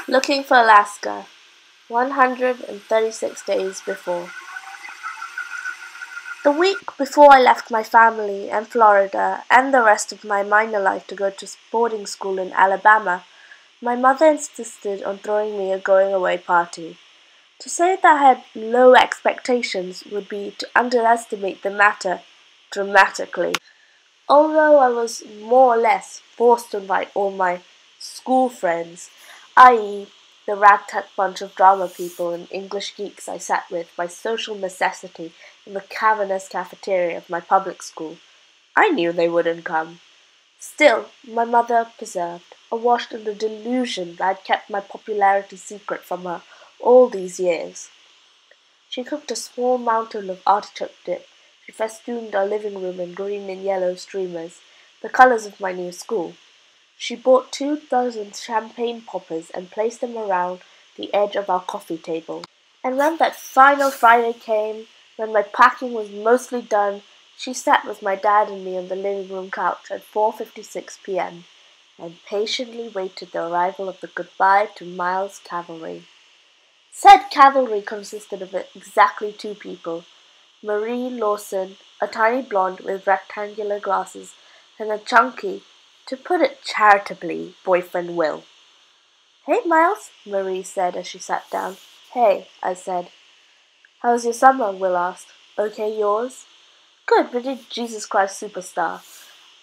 Looking for Alaska, 136 days before. The week before I left my family and Florida and the rest of my minor life to go to boarding school in Alabama, my mother insisted on throwing me a going-away party. To say that I had low expectations would be to underestimate the matter dramatically. Although I was more or less forced to invite all my school friends, i.e., the ragtag bunch of drama people and English geeks I sat with by social necessity in the cavernous cafeteria of my public school, I knew they wouldn't come. Still, my mother persevered, awash in the delusion that I'd kept my popularity secret from her all these years. She cooked a small mountain of artichoke dip. She festooned our living room in green and yellow streamers, the colors of my new school. She bought 2 dozen champagne poppers and placed them around the edge of our coffee table. And when that final Friday came, when my packing was mostly done, she sat with my dad and me on the living room couch at 4:56 p.m. and patiently waited the arrival of the goodbye to Miles cavalry. Said cavalry consisted of exactly 2 people, Marie Lawson, a tiny blonde with rectangular glasses, and a chunky, to put it charitably, boyfriend Will. "Hey, Miles," Marie said as she sat down. "Hey," I said. "How's your summer?" Will asked. "Okay, yours?" "Good, we did Jesus Christ Superstar.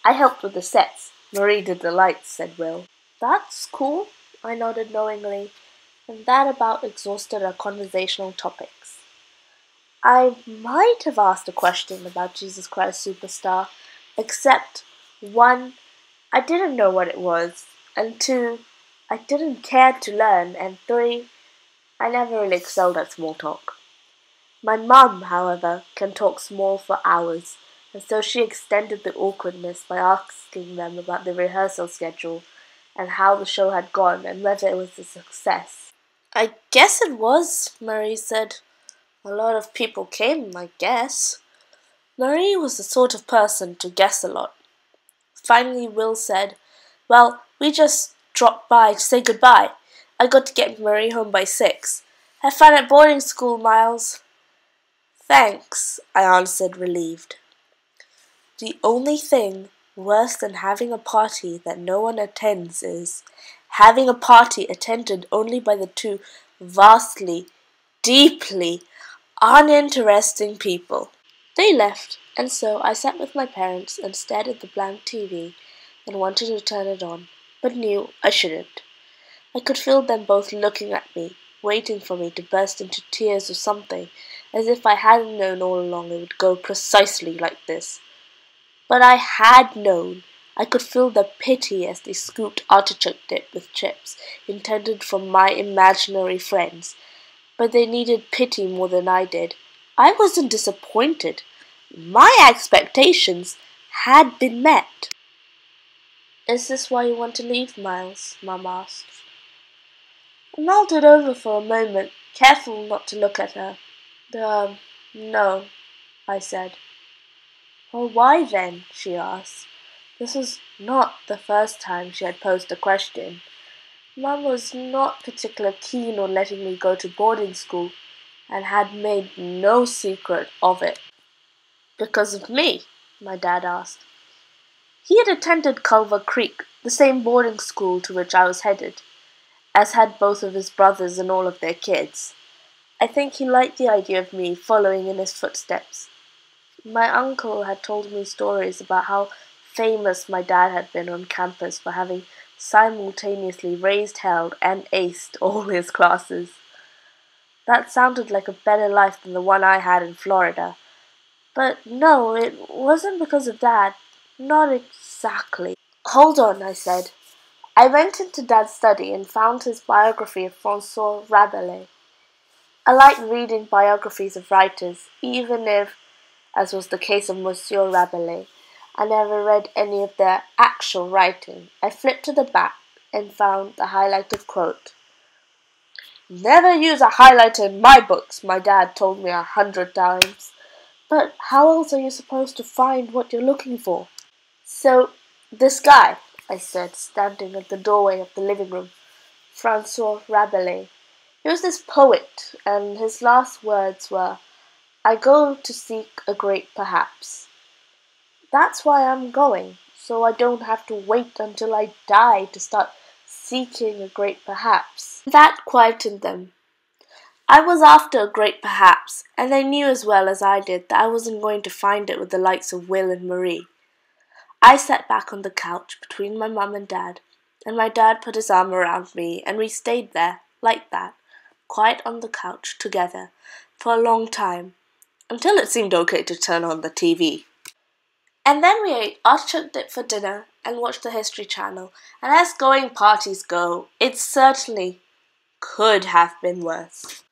I helped with the sets. Marie did the lights," said Will. "That's cool," I nodded knowingly, and that about exhausted our conversational topics. I might have asked a question about Jesus Christ Superstar, except 1. I didn't know what it was, and 2. I didn't care to learn, and 3. I never really excelled at small talk. My mum, however, can talk small for hours, and so she extended the awkwardness by asking them about the rehearsal schedule and how the show had gone and whether it was a success. "I guess it was," Marie said. "A lot of people came, I guess." Marie was the sort of person to guess a lot. Finally Will said, "Well, we just dropped by to say goodbye. I got to get Marie home by 6. Have fun at boarding school, Miles." "Thanks," I answered, relieved. The only thing worse than having a party that no one attends is having a party attended only by the 2 vastly, deeply uninteresting people. They left, and so I sat with my parents and stared at the blank TV and wanted to turn it on, but knew I shouldn't. I could feel them both looking at me, waiting for me to burst into tears or something, as if I hadn't known all along it would go precisely like this. But I had known. I could feel their pity as they scooped artichoke dip with chips, intended for my imaginary friends. But they needed pity more than I did. I wasn't disappointed. My expectations had been met. "Is this why you want to leave, Miles?" Mum asked. I mulled it over for a moment, careful not to look at her. No," I said. "Well, why then?" she asked. This was not the first time she had posed the question. Mum was not particularly keen on letting me go to boarding school, and had made no secret of it. "Because of me?" my dad asked. He had attended Culver Creek, the same boarding school to which I was headed, as had both of his brothers and all of their kids. I think he liked the idea of me following in his footsteps. My uncle had told me stories about how famous my dad had been on campus for having simultaneously raised, held, and aced all his classes. That sounded like a better life than the one I had in Florida. But no, it wasn't because of that. Not exactly. "Hold on," I said. I went into Dad's study and found his biography of François Rabelais. I like reading biographies of writers, even if, as was the case of Monsieur Rabelais, I never read any of their actual writing. I flipped to the back and found the highlighted quote. "Never use a highlighter in my books," my dad told me 100 times. "But how else are you supposed to find what you're looking for?" "So, this guy," I said, standing at the doorway of the living room, Francois Rabelais. He was this poet, and his last words were, "I go to seek a great perhaps." That's why I'm going, so I don't have to wait until I die to start seeking a great perhaps. That quietened them. I was after a great perhaps, and they knew as well as I did that I wasn't going to find it with the likes of Will and Marie. I sat back on the couch between my mum and dad, and my dad put his arm around me, and we stayed there, like that, quiet on the couch, together, for a long time, until it seemed okay to turn on the TV. And then we ate artichoke dip for dinner and watched the History Channel, and as going parties go, it certainly could have been worse.